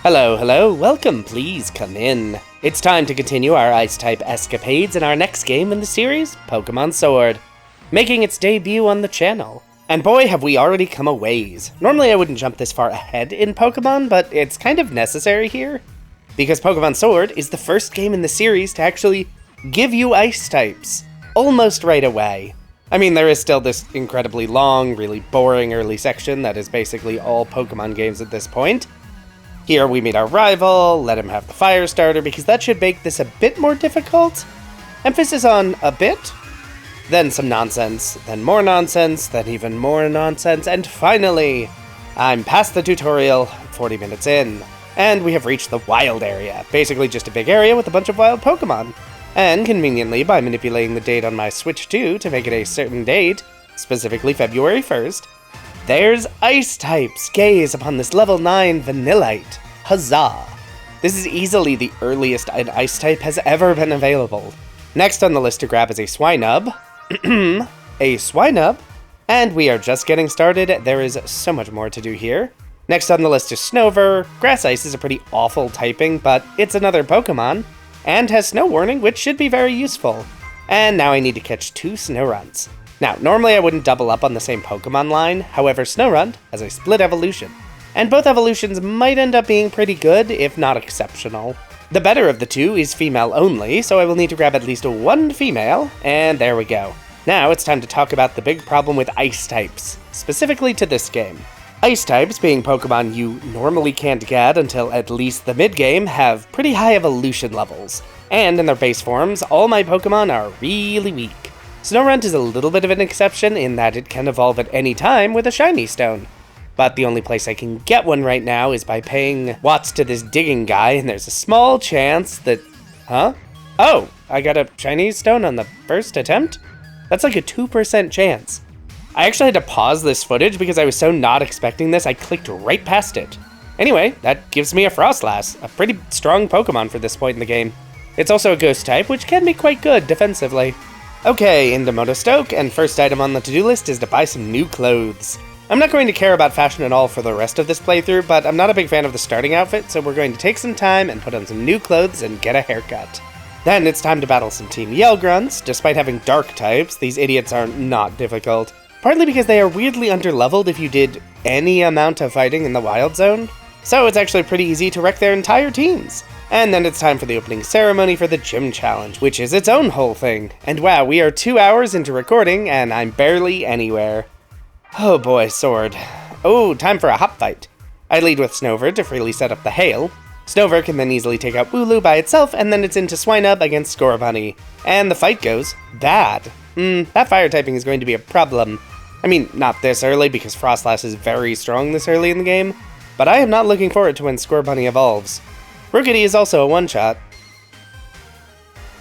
Hello, hello, welcome, please come in. It's time to continue our Ice-type escapades in our next game in the series, Pokémon Sword, making its debut on the channel. And boy, have we already come a ways. Normally I wouldn't jump this far ahead in Pokemon, but it's kind of necessary here, because Pokémon Sword is the first game in the series to actually give you Ice types, almost right away. I mean, there is still this incredibly long, really boring early section that is basically all Pokemon games at this point. Here we meet our rival, let him have the fire starter because that should make this a bit more difficult. Emphasis on a bit, then some nonsense, then more nonsense, then even more nonsense, and finally, I'm past the tutorial, 40 minutes in, and we have reached the wild area, basically just a big area with a bunch of wild Pokemon. And conveniently, by manipulating the date on my Switch 2 to make it a certain date, specifically February 1st, there's Ice types. Gaze upon this level 9 Vanillite. Huzzah! This is easily the earliest an Ice type has ever been available. Next on the list to grab is a Swinub. A Swinub. And we are just getting started. There is so much more to do here. Next on the list is Snover. Grass Ice is a pretty awful typing, but it's another Pokemon. And has Snow Warning, which should be very useful. And now I need to catch 2 Snowrunts. Now, normally I wouldn't double up on the same Pokemon line, however Snorunt has a split evolution, and both evolutions might end up being pretty good, if not exceptional. The better of the two is female only, so I will need to grab at least 1 female, and there we go. Now it's time to talk about the big problem with Ice types, specifically to this game. Ice types, being Pokemon you normally can't get until at least the mid-game, have pretty high evolution levels, and in their base forms, all my Pokemon are really weak. Snorunt is a little bit of an exception in that it can evolve at any time with a shiny stone. But the only place I can get one right now is by paying watts to this digging guy, and there's a small chance that... Huh? Oh, I got a shiny stone on the first attempt? That's like a 2% chance. I actually had to pause this footage because I was so not expecting this, I clicked right past it. Anyway, that gives me a Frostlass, a pretty strong Pokemon for this point in the game. It's also a Ghost type, which can be quite good defensively. Okay, into Motostoke, and first item on the to-do list is to buy some new clothes. I'm not going to care about fashion at all for the rest of this playthrough, but I'm not a big fan of the starting outfit, so we're going to take some time and put on some new clothes and get a haircut. Then it's time to battle some Team Yellgrunts. Despite having dark types, these idiots are not difficult, partly because they are weirdly underleveled if you did any amount of fighting in the Wild Zone, so it's actually pretty easy to wreck their entire teams. And then it's time for the opening ceremony for the gym challenge, which is its own whole thing. And wow, we are 2 hours into recording, and I'm barely anywhere. Oh boy, Sword. Oh, time for a hop fight. I lead with Snover to freely set up the hail. Snover can then easily take out Wooloo by itself, and then it's into Swinub against Scorbunny. And the fight goes bad. That fire typing is going to be a problem. I mean, not this early, because Frostlass is very strong this early in the game, but I am not looking forward to when Scorbunny evolves. Rookity is also a one-shot.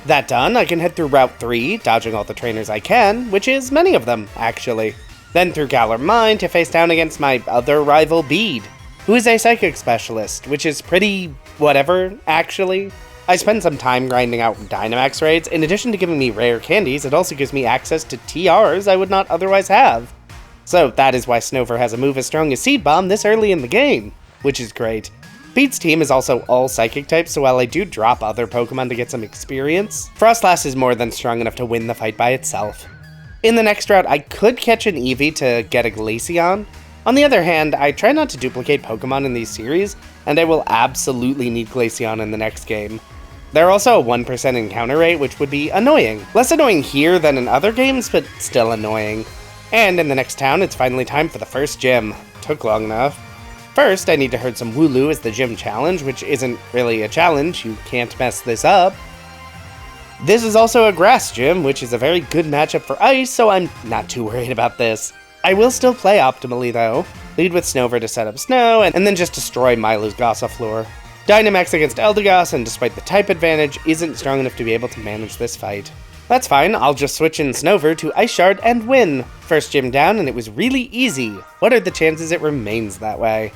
That done, I can head through Route 3, dodging all the trainers I can, which is many of them, actually. Then through Galar Mine to face down against my other rival, Bede, who is a Psychic Specialist, which is pretty whatever, actually. I spend some time grinding out Dynamax raids. In addition to giving me rare candies, it also gives me access to TRs I would not otherwise have. So that is why Snover has a move as strong as Seed Bomb this early in the game, which is great. Bede's team is also all Psychic types, so while I do drop other Pokemon to get some experience, Frostlass is more than strong enough to win the fight by itself. In the next route, I could catch an Eevee to get a Glaceon. On the other hand, I try not to duplicate Pokemon in these series, and I will absolutely need Glaceon in the next game. There are also a 1% encounter rate, which would be annoying. Less annoying here than in other games, but still annoying. And in the next town, it's finally time for the first gym. Took long enough. First, I need to herd some Wooloo as the gym challenge, which isn't really a challenge, you can't mess this up. This is also a grass gym, which is a very good matchup for ice, so I'm not too worried about this. I will still play optimally though. Lead with Snover to set up snow, and then just destroy Milo's Gossifleur. Dynamax against Eldegoss, and despite the type advantage, isn't strong enough to be able to manage this fight. That's fine, I'll just switch in Snover to Ice Shard and win. First gym down, and it was really easy. What are the chances it remains that way?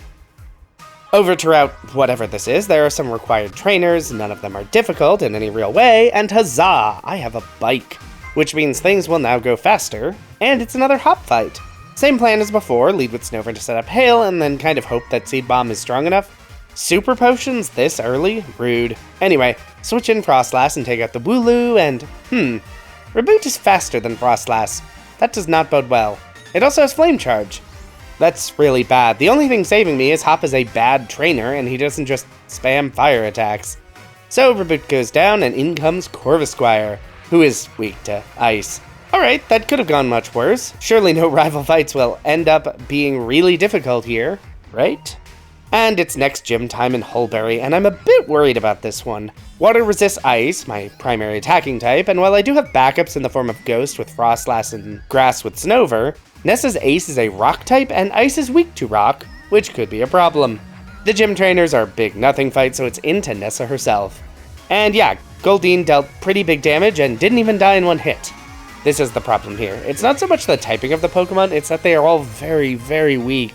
Over to Route whatever this is, there are some required trainers, none of them are difficult in any real way, and huzzah, I have a bike. Which means things will now go faster, and it's another hop fight. Same plan as before, lead with Snover to set up Hail, and then kind of hope that Seed Bomb is strong enough. Super potions this early? Rude. Anyway, switch in Frostlass and take out the Wooloo, and Reboot is faster than Frostlass. That does not bode well. It also has Flame Charge. That's really bad. The only thing saving me is Hop is a bad trainer, and he doesn't just spam fire attacks. So Reboot goes down, and in comes Corvisquire, who is weak to ice. Alright, that could have gone much worse. Surely no rival fights will end up being really difficult here, right? And it's next gym time in Hulberry, and I'm a bit worried about this one. Water resists ice, my primary attacking type, and while I do have backups in the form of Ghost with Frostlass and Grass with Snover, Nessa's Ace is a rock type, and ice is weak to rock, which could be a problem. The gym trainers are big nothing fight, so it's into Nessa herself. And yeah, Goldeen dealt pretty big damage and didn't even die in one hit. This is the problem here. It's not so much the typing of the Pokemon, it's that they are all very, very weak.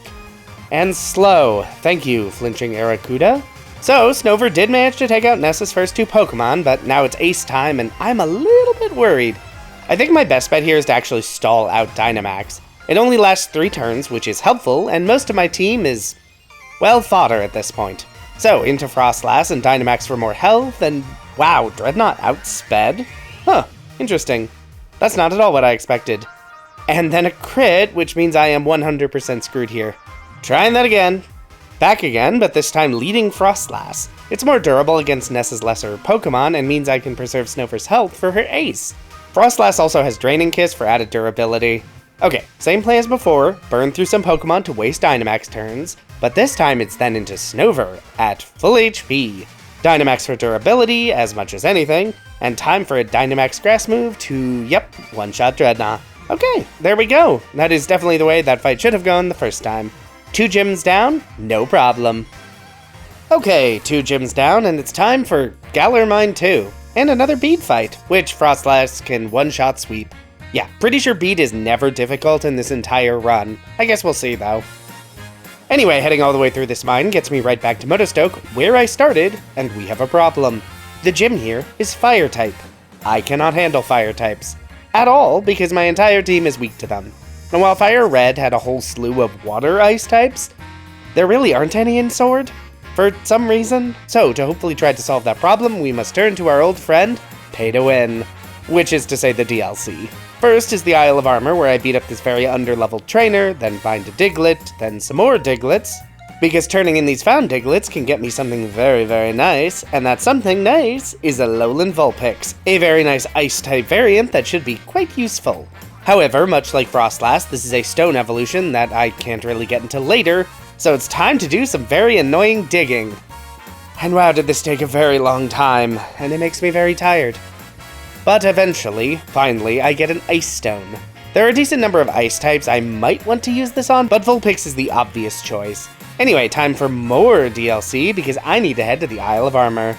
And slow. Thank you, Flinching Aracuda. So, Snover did manage to take out Nessa's first two Pokemon, but now it's Ace time, and I'm a little bit worried. I think my best bet here is to actually stall out Dynamax. It only lasts 3 turns, which is helpful, and most of my team is, well, fodder at this point. So, into Frostlass and Dynamax for more health, and wow, Dreadnought outsped? Huh, interesting. That's not at all what I expected. And then a crit, which means I am 100% screwed here. Trying that again. Back again, but this time leading Frostlass. It's more durable against Nessa's lesser Pokemon and means I can preserve Snover's health for her Ace. Frostlass also has Draining Kiss for added durability. Okay, same play as before, burn through some Pokemon to waste Dynamax turns, but this time it's then into Snover at full HP. Dynamax for durability as much as anything, and time for a Dynamax Grass move to, yep, one-shot Dreadnought. Okay, there we go. That is definitely the way that fight should have gone the first time. 2 gyms down, no problem. Okay, 2 gyms down, and it's time for Galar Mine 2, and another bead fight, which Frostlass can one-shot sweep. Yeah, pretty sure bead is never difficult in this entire run. I guess we'll see, though. Anyway, heading all the way through this mine gets me right back to Motostoke, where I started, and we have a problem. The gym here is Fire type. I cannot handle Fire types. At all, because my entire team is weak to them. And while Fire Red had a whole slew of water ice types, there really aren't any in Sword, for some reason. So, to hopefully try to solve that problem, we must turn to our old friend, Pay to Win, which is to say the DLC. First is the Isle of Armor, where I beat up this very underleveled trainer, then find a Diglett, then some more Diglets, because turning in these found Diglets can get me something very, very nice, and that something nice is a Lowland Vulpix, a very nice Ice-type variant that should be quite useful. However, much like Frostlass, this is a stone evolution that I can't really get until later, so it's time to do some very annoying digging. And wow, did this take a very long time, and it makes me very tired. But eventually, finally, I get an Ice Stone. There are a decent number of ice types I might want to use this on, but Vulpix is the obvious choice. Anyway, time for more DLC, because I need to head to the Isle of Armor.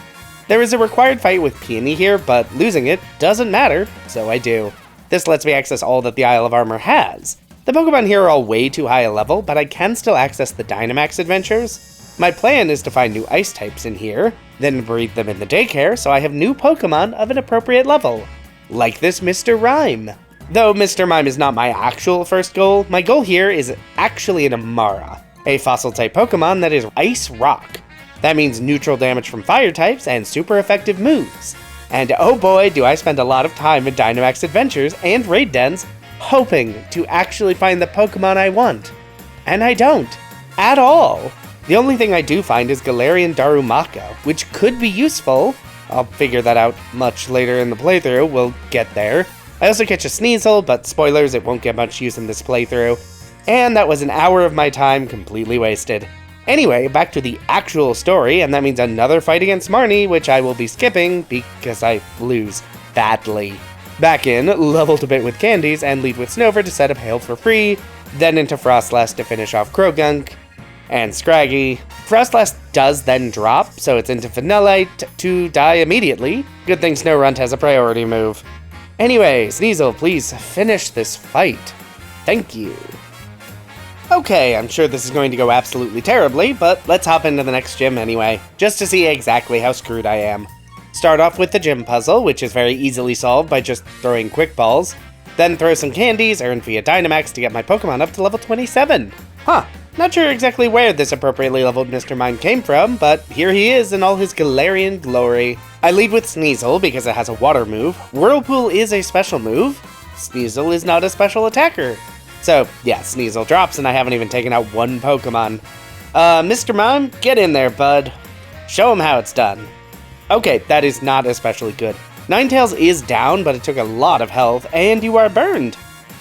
There is a required fight with Peony here, but losing it doesn't matter, so I do. This lets me access all that the Isle of Armor has. The Pokemon here are all way too high a level, but I can still access the Dynamax adventures. My plan is to find new ice types in here, then breed them in the daycare so I have new Pokemon of an appropriate level. Like this Mr. Rhyme. Though Mr. Mime is not my actual first goal, my goal here is actually an Amara, a fossil-type Pokemon that is Ice Rock. That means neutral damage from fire types and super effective moves. And oh boy, do I spend a lot of time in Dynamax adventures and raid dens hoping to actually find the Pokemon I want. And I don't. At all. The only thing I do find is Galarian Darumaka, which could be useful. I'll figure that out much later in the playthrough, we'll get there. I also catch a Sneasel, but spoilers, it won't get much use in this playthrough. And that was an hour of my time completely wasted. Anyway, back to the actual story, and that means another fight against Marnie, which I will be skipping because I lose badly. Back in, leveled a bit with candies, and lead with Snover to set up Hail for free, then into Frostlass to finish off Krogunk and Scraggy. Frostlass does then drop, so it's into Vanillite to die immediately. Good thing Snorunt has a priority move. Anyway, Sneasel, please finish this fight. Thank you. Okay, I'm sure this is going to go absolutely terribly, but let's hop into the next gym anyway, just to see exactly how screwed I am. Start off with the gym puzzle, which is very easily solved by just throwing quick balls. Then throw some candies, earn via Dynamax to get my Pokemon up to level 27. Huh, Not sure exactly where this appropriately leveled Mr. Mime came from, but here he is in all his Galarian glory. I lead with Sneasel because it has a water move. Whirlpool is a special move. Sneasel is not a special attacker. So, yeah, Sneasel drops and I haven't even taken out one Pokemon. Mr. Mime, get in there, bud. Show him how it's done. Okay, that is not especially good. Ninetales is down, but it took a lot of health, and you are burned.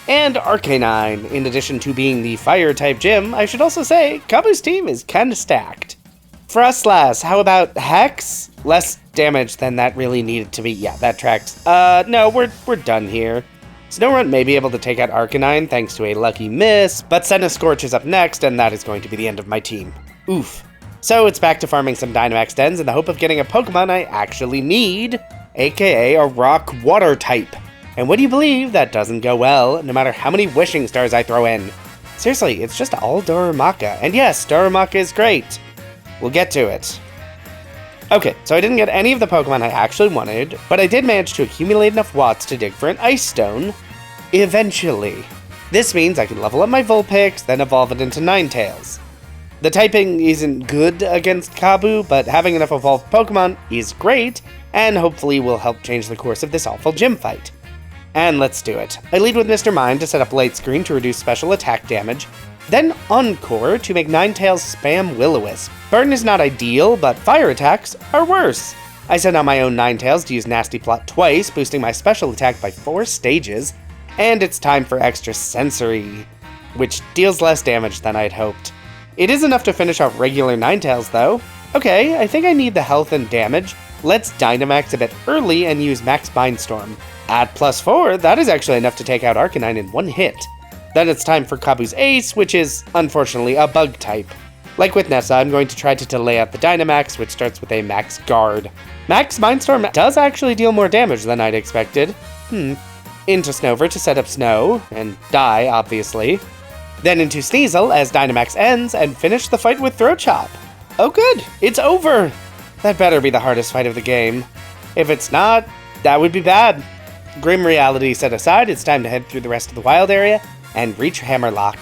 And Arcanine, in addition to being the Fire-type gym, I should also say, Kabu's team is kinda stacked. Frostlass, how about Hex? Less damage than that really needed to be. Yeah, that tracks. No, we're done here. Snorunt may be able to take out Arcanine thanks to a lucky miss, but Scorch is up next, and that is going to be the end of my team. Oof. So it's back to farming some Dynamax Dens in the hope of getting a Pokemon I actually need, aka a Rock-Water type. And would you believe that doesn't go well, no matter how many Wishing Stars I throw in. Seriously, it's just all Darumaka. And yes, Darumaka is great. We'll get to it. Okay, so I didn't get any of the Pokemon I actually wanted, but I did manage to accumulate enough watts to dig for an Ice Stone. Eventually. This means I can level up my Vulpix, then evolve it into Ninetales. The typing isn't good against Kabu, but having enough evolved Pokemon is great, and hopefully will help change the course of this awful gym fight. And let's do it. I lead with Mr. Mime to set up Light Screen to reduce special attack damage, then Encore to make Ninetales spam Will-O-Wisp. Burn is not ideal, but fire attacks are worse. I send out my own Ninetales to use Nasty Plot twice, boosting my special attack by 4 stages, and it's time for Extra Sensory, which deals less damage than I'd hoped. It is enough to finish off regular Ninetales though. Okay, I think I need the health and damage. Let's Dynamax a bit early and use Max Mindstorm. At +4, that is actually enough to take out Arcanine in one hit. Then it's time for Kabu's Ace, which is, unfortunately, a bug type. Like with Nessa, I'm going to try to delay out the Dynamax, which starts with a Max Guard. Max Mindstorm does actually deal more damage than I'd expected. Into Snover to set up Snow, and die, obviously. Then into Sneasel as Dynamax ends, and finish the fight with Throat Chop. Oh good, it's over! That better be the hardest fight of the game. If it's not, that would be bad. Grim reality set aside, it's time to head through the rest of the wild area and reach Hammerlock.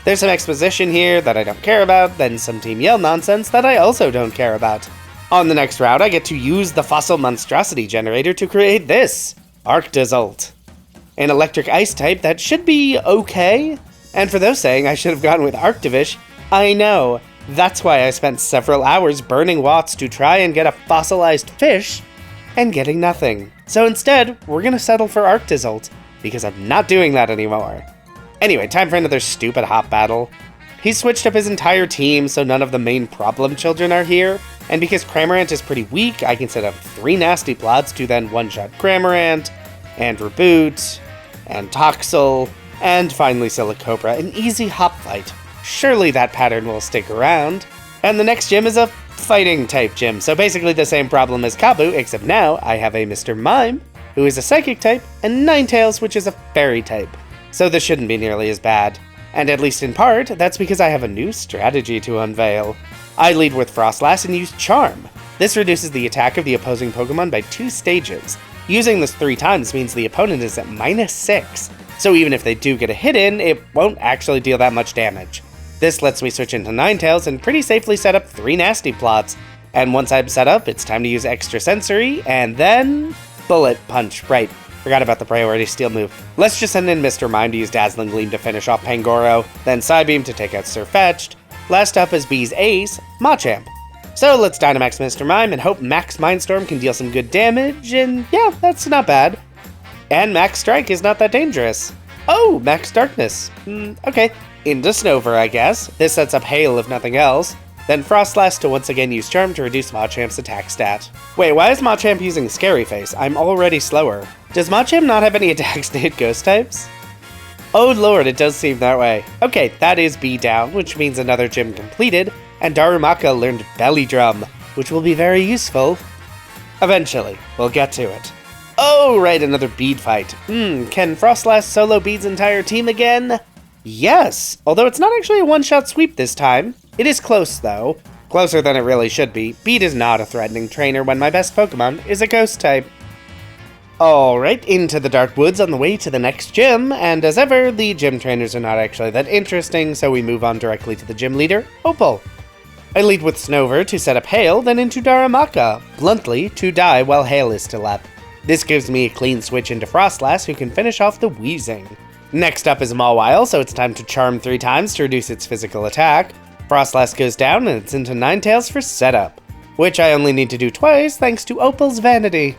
There's some exposition here that I don't care about, then some Team Yell nonsense that I also don't care about. On the next route, I get to use the Fossil Monstrosity Generator to create this, Arctozolt. An electric ice type that should be okay. And for those saying I should have gone with Arctovish, I know. That's why I spent several hours burning watts to try and get a fossilized fish, and getting nothing. So instead, we're gonna settle for Arctozolt, because I'm not doing that anymore. Anyway, time for another stupid hop battle. He's switched up his entire team, so none of the main problem children are here, and because Cramorant is pretty weak, I can set up 3 Nasty Plots to then one-shot Cramorant, and Reboot, and Toxel, and finally Silicobra, an easy hop fight. Surely that pattern will stick around. And the next gym is a fighting type gym, so basically the same problem as Kabu, except now I have a Mr. Mime, who is a psychic type, and Ninetales, which is a fairy type. So this shouldn't be nearly as bad. And at least in part, that's because I have a new strategy to unveil. I lead with Frostlass and use Charm. This reduces the attack of the opposing Pokemon by 2 stages. Using this 3 times means the opponent is at -6, so even if they do get a hit in, it won't actually deal that much damage. This lets me switch into Ninetales and pretty safely set up 3 Nasty Plots. And once I'm set up, it's time to use Extra Sensory, and then Bullet Punch, right. Forgot about the priority steal move. Let's just send in Mr. Mime to use Dazzling Gleam to finish off Pangoro, then Psybeam to take out Sirfetch'd. Last up is B's ace, Machamp. So let's Dynamax Mr. Mime and hope Max Mindstorm can deal some good damage, and yeah, that's not bad. And Max Strike is not that dangerous. Oh, Max Darkness. Okay. Into Snover, I guess. This sets up Hail if nothing else. Then Frostlass to once again use Charm to reduce Machamp's attack stat. Wait, why is Machamp using Scary Face? I'm already slower. Does Machamp not have any attacks to hit ghost types? Oh lord, it does seem that way. Okay, that is B down, which means another gym completed, and Darumaka learned Belly Drum, which will be very useful. Eventually, we'll get to it. Oh, right, another bead fight. Can Frostlass solo Bead's entire team again? Yes, although it's not actually a one-shot sweep this time. It is close, though. Closer than it really should be. Bead is not a threatening trainer when my best Pokemon is a ghost type. Alright, into the dark woods on the way to the next gym, and as ever, the gym trainers are not actually that interesting, so we move on directly to the gym leader, Opal. I lead with Snover to set up Hail, then into Darumaka, bluntly, to die while Hail is still up. This gives me a clean switch into Frostlass, who can finish off the Wheezing. Next up is Mawile, so it's time to Charm 3 times to reduce its physical attack. Frostlass goes down, and it's into Ninetales for setup, which I only need to do twice thanks to Opal's Vanity.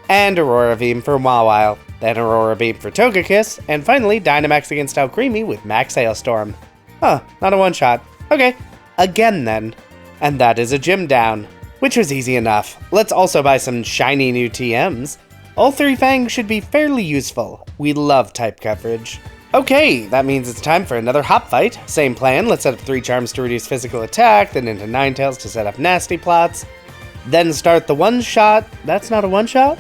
And Aurora Beam for Mawile, then Aurora Beam for Togekiss, and finally Dynamax against Alcremie with Max Hailstorm. Huh, not a one-shot. Okay, again then. And that is a gym down, which was easy enough. Let's also buy some shiny new TMs. All 3 Fangs should be fairly useful. We love type coverage. Okay, that means it's time for another hop fight. Same plan, let's set up 3 charms to reduce physical attack, then into Ninetales to set up nasty plots. Then start the one-shot. That's not a one-shot?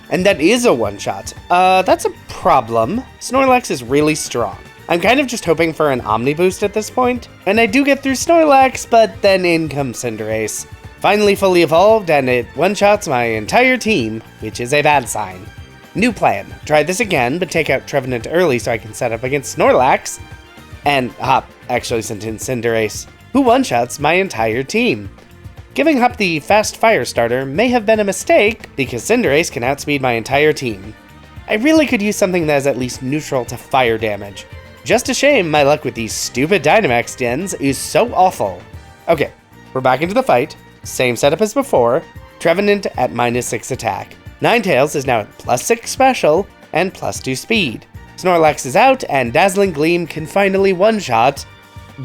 And that is a one-shot. That's a problem. Snorlax is really strong. I'm kind of just hoping for an Omni boost at this point, and I do get through Snorlax, but then in comes Cinderace. Finally fully evolved, and it one-shots my entire team, which is a bad sign. New plan. Try this again, but take out Trevenant early so I can set up against Snorlax, and Hop actually sent in Cinderace, who one-shots my entire team. Giving Hop the fast fire starter may have been a mistake, because Cinderace can outspeed my entire team. I really could use something that is at least neutral to fire damage. Just a shame my luck with these stupid Dynamax gens is so awful. Okay, we're back into the fight. Same setup as before. Trevenant at -6 attack. Ninetales is now at +6 special and +2 speed. Snorlax is out, and Dazzling Gleam can finally one-shot,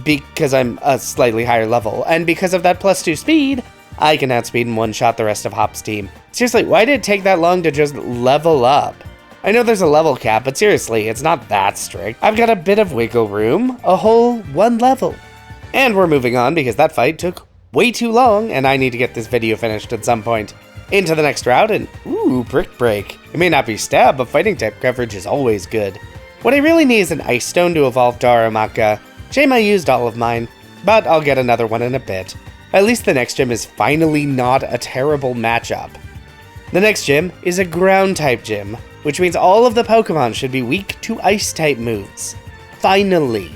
because I'm a slightly higher level, and because of that +2 speed, I can outspeed and one-shot the rest of Hop's team. Seriously, why did it take that long to just level up? I know there's a level cap, but seriously, it's not that strict. I've got a bit of wiggle room, a whole 1 level. And we're moving on because that fight took way too long, and I need to get this video finished at some point. Into the next route, and ooh, Brick Break. It may not be stab, but fighting type coverage is always good. What I really need is an Ice Stone to evolve Darumaka. Shame I used all of mine, but I'll get another one in a bit. At least the next gym is finally not a terrible matchup. The next gym is a Ground-type gym, which means all of the Pokemon should be weak to Ice-type moves. Finally.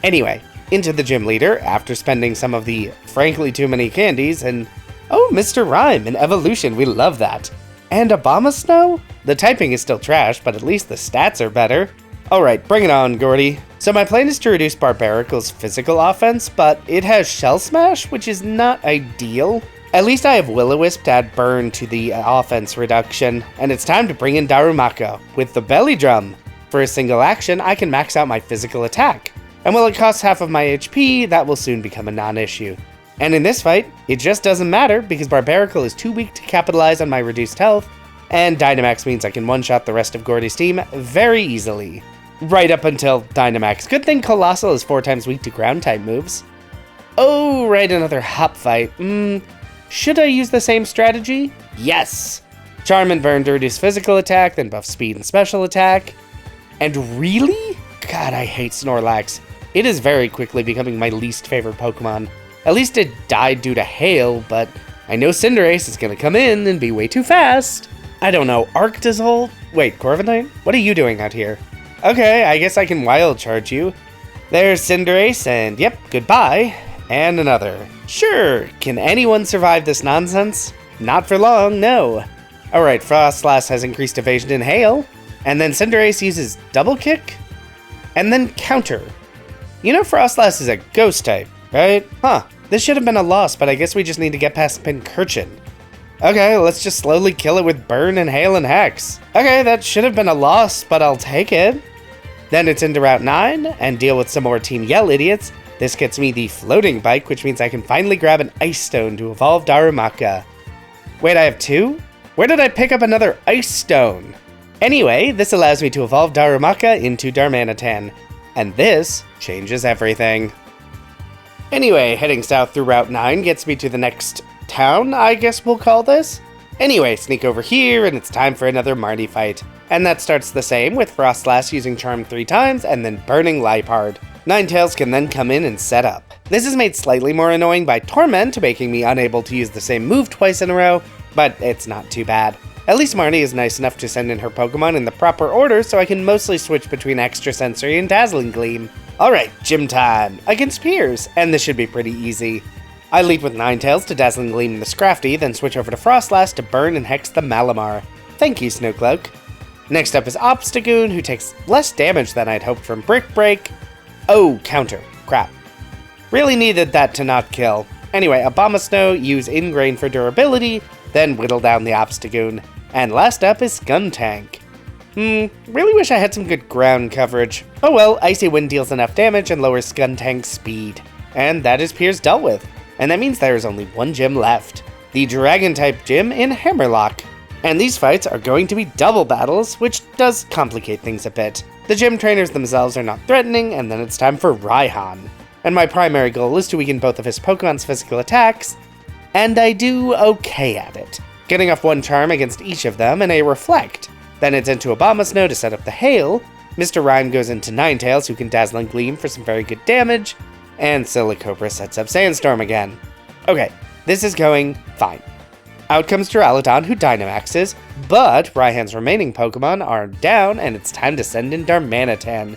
Anyway, into the gym leader, after spending some of the frankly too many candies, and oh, Mr. Rhyme, an evolution, we love that. And Abomasnow? The typing is still trash, but at least the stats are better. Alright, bring it on, Gordy. So my plan is to reduce Barbaricle's physical offense, but it has Shell Smash, which is not ideal. At least I have Will-O-Wisp to add Burn to the offense reduction, and it's time to bring in Darumaka with the Belly Drum. For a single action, I can max out my physical attack. And while it costs half of my HP, that will soon become a non-issue. And in this fight, it just doesn't matter because Barbaricle is too weak to capitalize on my reduced health, and Dynamax means I can one-shot the rest of Gordy's team very easily. Right up until Dynamax. Good thing Colossal is 4 times weak to ground-type moves. Oh, right, another Hop fight. Should I use the same strategy? Yes! Charm and Burn to reduce physical attack, then buff speed and special attack. And really? God, I hate Snorlax. It is very quickly becoming my least favorite Pokemon. At least it died due to hail, but I know Cinderace is gonna come in and be way too fast. I don't know, Arctozolt? Wait, Corviknight? What are you doing out here? Okay, I guess I can Wild Charge you. There's Cinderace, and yep, goodbye. And another. Sure, can anyone survive this nonsense? Not for long, no. Alright, Frostlass has increased evasion and hail, and then Cinderace uses double kick, and then counter. You know Frostlass is a ghost type, right? Huh, this should have been a loss, but I guess we just need to get past Pincurchin. Okay, let's just slowly kill it with Burn and Hail and Hex. Okay, that should have been a loss, but I'll take it. Then it's into Route 9, and deal with some more Team Yell idiots. This gets me the Floating Bike, which means I can finally grab an Ice Stone to evolve Darumaka. Wait, I have 2? Where did I pick up another Ice Stone? Anyway, this allows me to evolve Darumaka into Darmanitan, and this changes everything. Anyway, heading south through Route 9 gets me to the next town, I guess we'll call this. Anyway, sneak over here, and it's time for another Marnie fight. And that starts the same, with Frostlass using Charm 3 times, and then burning Liepard. Ninetales can then come in and set up. This is made slightly more annoying by Torment, making me unable to use the same move twice in a row, but it's not too bad. At least Marnie is nice enough to send in her Pokemon in the proper order so I can mostly switch between Extra Sensory and Dazzling Gleam. Alright, gym time, against Piers, and this should be pretty easy. I lead with Ninetales to Dazzling Gleam the Scrafty, then switch over to Frostlass to burn and hex the Malamar. Thank you, Snowcloak. Next up is Obstagoon, who takes less damage than I'd hoped from Brick Break. Oh, counter. Crap. Really needed that to not kill. Anyway, Abomasnow, use Ingrain for durability, then whittle down the Obstagoon. And last up is Skuntank. Really wish I had some good ground coverage. Oh well, Icy Wind deals enough damage and lowers Skuntank's speed. And that is Piers dealt with. And that means there is only one gym left. The Dragon-type gym in Hammerlock. And these fights are going to be double battles, which does complicate things a bit. The gym trainers themselves are not threatening, and then it's time for Raihan. And my primary goal is to weaken both of his Pokemon's physical attacks, and I do okay at it. Getting off one charm against each of them and a Reflect. Then it's into Abomasnow to set up the Hail. Mr. Rhyme goes into Ninetales, who can Dazzling Gleam for some very good damage, and Silicobra sets up Sandstorm again. Okay, this is going fine. Out comes Duraludon, who Dynamaxes, but Raihan's remaining Pokemon are down, and it's time to send in Darmanitan,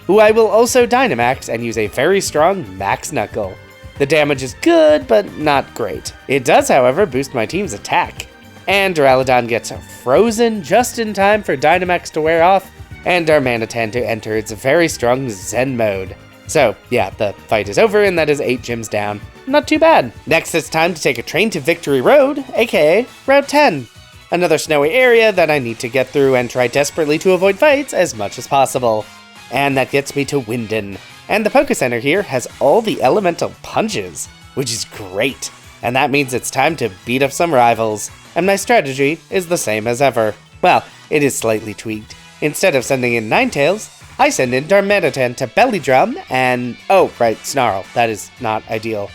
who I will also Dynamax and use a very strong Max Knuckle. The damage is good, but not great. It does, however, boost my team's attack. And Duraludon gets frozen just in time for Dynamax to wear off, and Darmanitan to enter its very strong Zen mode. So, yeah, the fight is over, and that is 8 gyms down. Not too bad. Next, it's time to take a train to Victory Road, aka Route 10. Another snowy area that I need to get through and try desperately to avoid fights as much as possible. And that gets me to Wyndon. And the Poké Center here has all the elemental punches, which is great. And that means it's time to beat up some rivals. And my strategy is the same as ever. Well, it is slightly tweaked. Instead of sending in Ninetales, I send in Darmanitan to Belly Drum and... oh, right, Snarl. That is not ideal.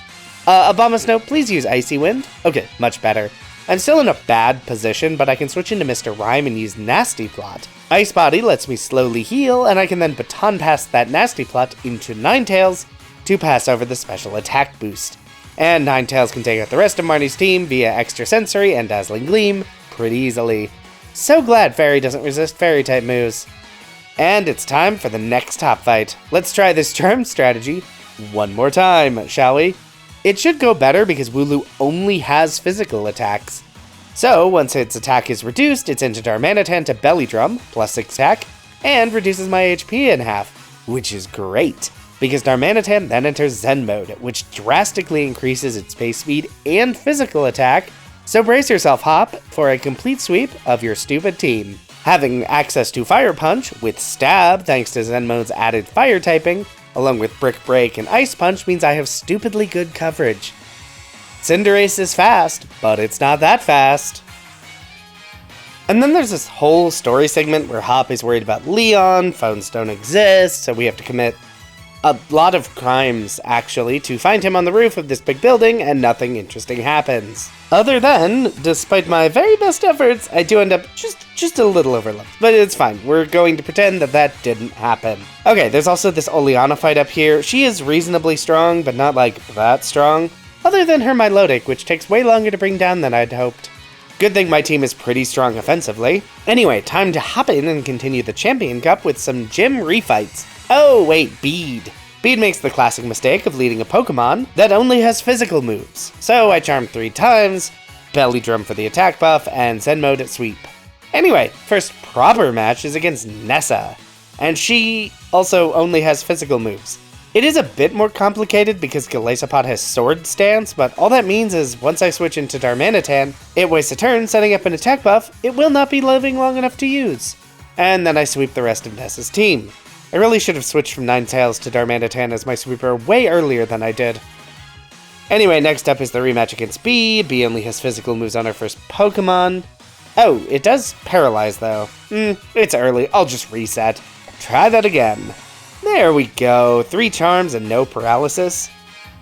Abomasnow, please use Icy Wind. Okay, much better. I'm still in a bad position, but I can switch into Mr. Rhyme and use Nasty Plot. Ice Body lets me slowly heal, and I can then baton pass that Nasty Plot into Ninetales to pass over the special attack boost. And Ninetales can take out the rest of Marnie's team via Extra Sensory and Dazzling Gleam pretty easily. So glad Fairy doesn't resist Fairy-type moves. And it's time for the next top fight. Let's try this charm strategy one more time, shall we? It should go better because Wooloo only has physical attacks. So, once its attack is reduced, it's into Darmanitan to Belly Drum, plus 6 attack, and reduces my HP in half, which is great, because Darmanitan then enters Zen mode, which drastically increases its base speed and physical attack, so brace yourself, Hop, for a complete sweep of your stupid team. Having access to Fire Punch with Stab, thanks to Zen mode's added fire typing, along with Brick Break and Ice Punch, means I have stupidly good coverage. Cinderace is fast, but it's not that fast. And then there's this whole story segment where Hop is worried about Leon, phones don't exist, so we have to commit a lot of crimes, actually, to find him on the roof of this big building, and nothing interesting happens. Other than, despite my very best efforts, I do end up just a little overlooked. But it's fine, we're going to pretend that that didn't happen. Okay, there's also this Oleana fight up here. She is reasonably strong, but not like that strong. Other than her Milotic, which takes way longer to bring down than I'd hoped. Good thing my team is pretty strong offensively. Anyway, time to hop in and continue the Champion Cup with some gym refights. Oh wait, Bead. Bead makes the classic mistake of leading a Pokemon that only has physical moves. So I charm 3 times, Belly Drum for the attack buff, and Zen mode at sweep. Anyway, first proper match is against Nessa, and she also only has physical moves. It is a bit more complicated because Golisopod has Sword Stance, but all that means is once I switch into Darmanitan, it wastes a turn setting up an attack buff it will not be living long enough to use. And then I sweep the rest of Nessa's team. I really should have switched from Ninetales to Darmanitan as my sweeper way earlier than I did. Anyway, next up is the rematch against Bee. Bee only has physical moves on her first Pokemon. Oh, it does paralyze though. It's early, I'll just reset. Try that again. There we go, 3 charms and no paralysis.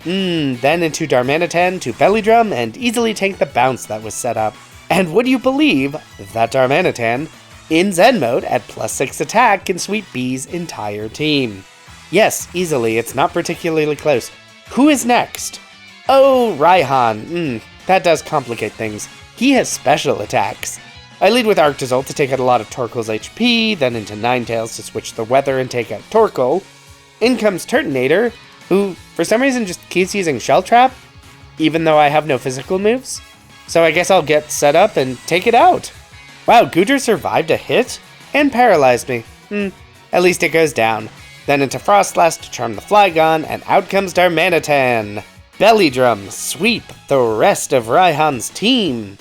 Then into Darmanitan to Belly Drum and easily tank the bounce that was set up. And would you believe that Darmanitan, in Zen mode at plus 6 attack, can sweep Bee's entire team? Yes, easily, it's not particularly close. Who is next? Oh, Raihan. That does complicate things. He has special attacks. I lead with Arctozolt to take out a lot of Torkoal's HP, then into Ninetales to switch the weather and take out Torkoal. In comes Turtonator, who for some reason just keeps using Shell Trap, even though I have no physical moves. So I guess I'll get set up and take it out. Wow, Gudra survived a hit and paralyzed me. At least it goes down. Then into Frostlass to charm the Flygon, and out comes Darmanitan. Belly Drum, sweep the rest of Raihan's team.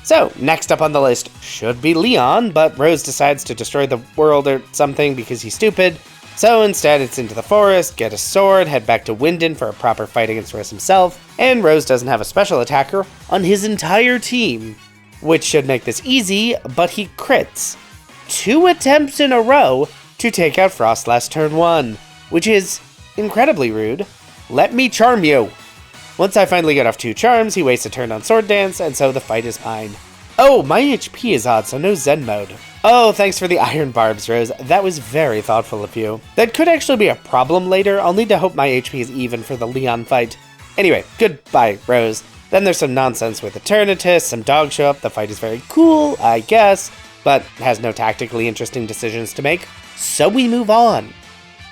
So, next up on the list should be Leon, but Rose decides to destroy the world or something because he's stupid. So instead it's into the forest, get a sword, head back to Wyndon for a proper fight against Rose himself, and Rose doesn't have a special attacker on his entire team, which should make this easy, but he crits 2 attempts in a row to take out Frostlass turn 1, which is incredibly rude. Let me charm you! Once I finally get off 2 charms, he wastes a turn on Sword Dance, and so the fight is mine. Oh, my HP is odd, so no Zen mode. Oh, thanks for the Iron Barbs, Rose. That was very thoughtful of you. That could actually be a problem later. I'll need to hope my HP is even for the Leon fight. Anyway, goodbye, Rose. Then there's some nonsense with Eternatus, some dogs show up, the fight is very cool, I guess, but has no tactically interesting decisions to make, so we move on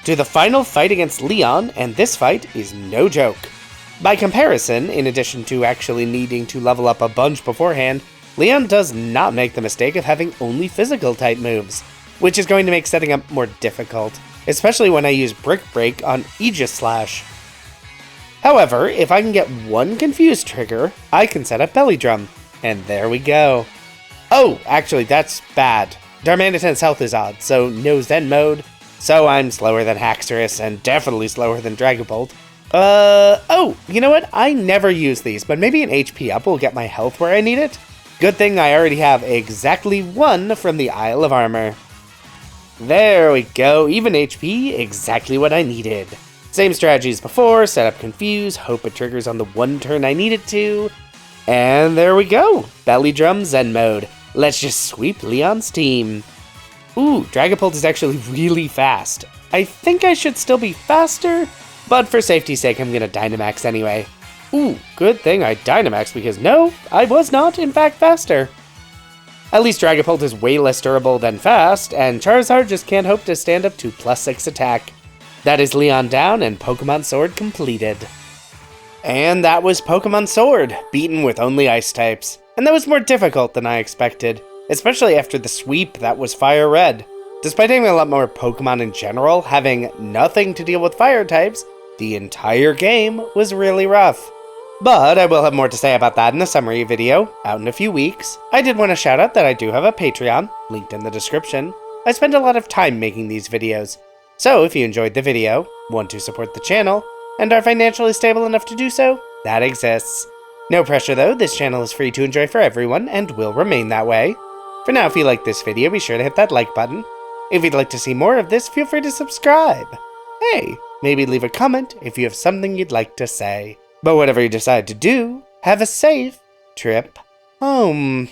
to the final fight against Leon, and this fight is no joke. By comparison, in addition to actually needing to level up a bunch beforehand, Leon does not make the mistake of having only physical type moves, which is going to make setting up more difficult, especially when I use Brick Break on Aegis Slash. However, if I can get one confused trigger, I can set up Belly Drum, and there we go. Oh, actually that's bad. Darmanitan's health is odd, so no Zen mode, so I'm slower than Haxorus and definitely slower than Dragapult. Oh, you know what? I never use these, but maybe an HP up will get my health where I need it. Good thing I already have exactly 1 from the Isle of Armor. There we go, even HP, exactly what I needed. Same strategy as before, set up Confuse, hope it triggers on the 1 turn I need it to. And there we go, Belly Drum Zen mode. Let's just sweep Leon's team. Ooh, Dragapult is actually really fast. I think I should still be faster, but for safety's sake I'm gonna Dynamax anyway. Ooh, good thing I Dynamaxed because no, I was not in fact faster. At least Dragapult is way less durable than fast, and Charizard just can't hope to stand up to +6 attack. That is Leon down and Pokémon Sword completed. And that was Pokémon Sword, beaten with only Ice types. And that was more difficult than I expected, especially after the sweep that was Fire Red. Despite having a lot more Pokemon in general, having nothing to deal with Fire types, the entire game was really rough. But I will have more to say about that in a summary video, out in a few weeks. I did want to shout out that I do have a Patreon, linked in the description. I spend a lot of time making these videos, so if you enjoyed the video, want to support the channel, and are financially stable enough to do so, that exists. No pressure though, this channel is free to enjoy for everyone, and will remain that way. For now, if you liked this video, be sure to hit that like button. If you'd like to see more of this, feel free to subscribe. Hey, maybe leave a comment if you have something you'd like to say. But whatever you decide to do, have a safe trip home.